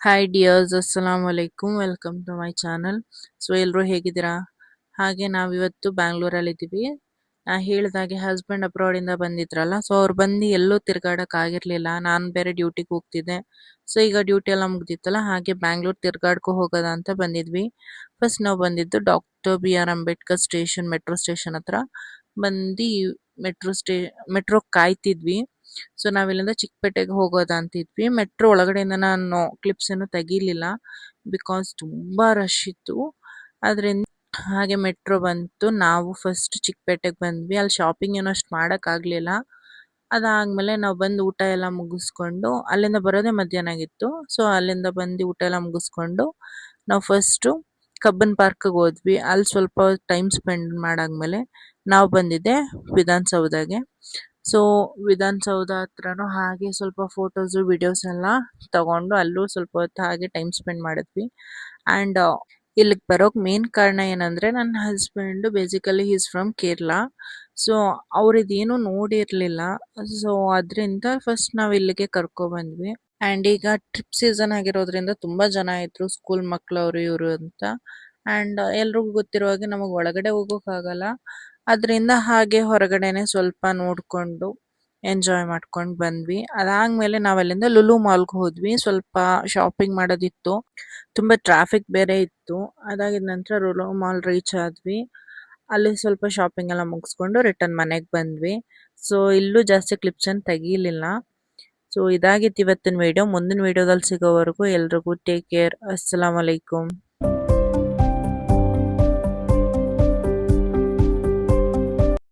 Hi dears, ಅಸ್ಸಲಾಮು ಅಲೈಕುಮ್. Welcome to my channel. So ಎಲ್ಲರೂ ಹೇಗಿದ್ದೀರಾ? ಹಾಗೆ ನಾವಿವತ್ತು ಬ್ಯಾಂಗ್ಳೂರಲ್ಲಿದ್ದೀವಿ. ನಾ ಹೇಳಿದಾಗೆ ಹಸ್ಬೆಂಡ್ ಅಬ್ರಾಡಿಂದ ಬಂದಿದ್ರಲ್ಲ, ಸೊ ಅವ್ರು ಬಂದು ಎಲ್ಲೂ ತಿರ್ಗಾಡಕ್ ಆಗಿರ್ಲಿಲ್ಲ. ನಾನು ಬೇರೆ ಡ್ಯೂಟಿಗೆ ಹೋಗ್ತಿದ್ದೆ. ಸೊ ಈಗ ಡ್ಯೂಟಿ ಎಲ್ಲ ಮುಗ್ದಿತ್ತಲ್ಲ, ಹಾಗೆ ಬ್ಯಾಂಗ್ಳೂರ್ ತಿರ್ಗಾಡ್ಕೊ ಹೋಗೋದ ಅಂತ ಬಂದಿದ್ವಿ. ಫಸ್ಟ್ ನಾವು ಬಂದಿದ್ದು doctor B R Ambedkar station, metro station ಹತ್ರ ಬಂದು ಮೆಟ್ರೋ ಕಾಯ್ತಿದ್ವಿ. ಸೊ ನಾವಿಲ್ಲಿಂದ ಚಿಕ್ಕಪೇಟೆಗೆ ಹೋಗೋದ ಅಂತಿದ್ವಿ. ಮೆಟ್ರೋ ಒಳಗಡೆಯಿಂದ ನಾನು ಕ್ಲಿಪ್ಸ್ ಏನು ತೆಗೀಲಿಲ್ಲ, ಬಿಕಾಸ್ ತುಂಬಾ ರಶ್ ಇತ್ತು. ಅದರಿಂದ ಹಾಗೆ ಮೆಟ್ರೋ ಬಂತು. ನಾವು ಫಸ್ಟ್ ಚಿಕ್ಕಪೇಟೆಗೆ ಬಂದ್ವಿ. ಅಲ್ಲಿ ಶಾಪಿಂಗ್ ಏನೋ ಅಷ್ಟು ಮಾಡಕ್ ಆಗ್ಲಿಲ್ಲ. ಅದಾದ್ಮೇಲೆ ನಾವು ಬಂದು ಊಟ ಎಲ್ಲ ಮುಗಿಸ್ಕೊಂಡು, ಅಲ್ಲಿಂದ ಬರೋದೇ ಮಧ್ಯಾಹ್ನ ಆಗಿತ್ತು. ಸೊ ಅಲ್ಲಿಂದ ಬಂದು ಊಟ ಎಲ್ಲ ಮುಗಿಸ್ಕೊಂಡು ನಾವು ಫಸ್ಟ್ ಕಬ್ಬನ್ ಪಾರ್ಕ್ಗೆ ಹೋದ್ವಿ. ಅಲ್ಲಿ ಸ್ವಲ್ಪ ಟೈಮ್ ಸ್ಪೆಂಡ್ ಮಾಡಾದ್ಮೇಲೆ ನಾವು ಬಂದಿದ್ದೆ ವಿಧಾನಸೌಧಗೆ. ಸೊ ವಿಧಾನಸೌಧ ಹತ್ರನೂ ಹಾಗೆ ಸ್ವಲ್ಪ ಫೋಟೋಸ್ ವಿಡಿಯೋಸ್ ಎಲ್ಲ ತಗೊಂಡು ಅಲ್ಲೂ ಸ್ವಲ್ಪ ಹೊತ್ತು ಹಾಗೆ ಟೈಮ್ ಸ್ಪೆಂಡ್ ಮಾಡಿದ್ವಿ. ಆ್ಯಂಡ್ ಇಲ್ಲಿಗೆ ಬರೋಕ್ ಮೇನ್ ಕಾರಣ ಏನಂದ್ರೆ, ನನ್ನ husband basically is from Kerala. So ಅವ್ರಿದೇನು ನೋಡಿರ್ಲಿಲ್ಲ. ಸೊ ಅದರಿಂದ ಫಸ್ಟ್ ನಾವು ಇಲ್ಲಿಗೆ ಕರ್ಕೊ ಬಂದ್ವಿ. ಆ್ಯಂಡ್ ಈಗ ಟ್ರಿಪ್ ಸೀಸನ್ ಆಗಿರೋದ್ರಿಂದ ತುಂಬಾ ಜನ ಇದ್ರು, ಸ್ಕೂಲ್ ಮಕ್ಳವ್ರು ಇವರು ಅಂತ. ಆ್ಯಂಡ್ ಎಲ್ರಿಗೂ ಗೊತ್ತಿರೋ ಹಾಗೆ ನಮಗೆ ಒಳಗಡೆ ಹೋಗೋಕ್ ಆಗಲ್ಲ. ಅದರಿಂದ ಹಾಗೆ ಹೊರಗಡೆನೆ ಸ್ವಲ್ಪ ನೋಡ್ಕೊಂಡು ಎಂಜಾಯ್ ಮಾಡ್ಕೊಂಡು ಬಂದ್ವಿ. ಅದಾದ್ಮೇಲೆ ನಾವು ಅಲ್ಲಿಂದ ಲುಲು ಮಾಲ್ಗೆ ಹೋದ್ವಿ. ಸ್ವಲ್ಪ ಶಾಪಿಂಗ್ ಮಾಡೋದಿತ್ತು, ತುಂಬಾ ಟ್ರಾಫಿಕ್ ಬೇರೆ ಇತ್ತು. ಅದಾಗಿದ ನಂತರ ಲುಲು ಮಾಲ್ ರೀಚ್ ಆದ್ವಿ. ಅಲ್ಲಿ ಸ್ವಲ್ಪ ಶಾಪಿಂಗ್ ಎಲ್ಲ ಮುಗಿಸ್ಕೊಂಡು ರಿಟರ್ನ್ ಮನೆಗೆ ಬಂದ್ವಿ. ಸೊ ಇಲ್ಲೂ ಜಾಸ್ತಿ ಕ್ಲಿಪ್ಸ್ ಏನು ತೆಗೀಲಿಲ್ಲ. ಸೊ ಇದಾಗಿತ್ತು ಇವತ್ತಿನ ವಿಡಿಯೋ. ಮುಂದಿನ ವಿಡಿಯೋದಲ್ಲಿ ಸಿಗೋವರೆಗೂ ಎಲ್ರಿಗೂ ಟೇಕ್ ಕೇರ್. ಅಸ್ಸಲಾಮು ಅಲೈಕುಮ್.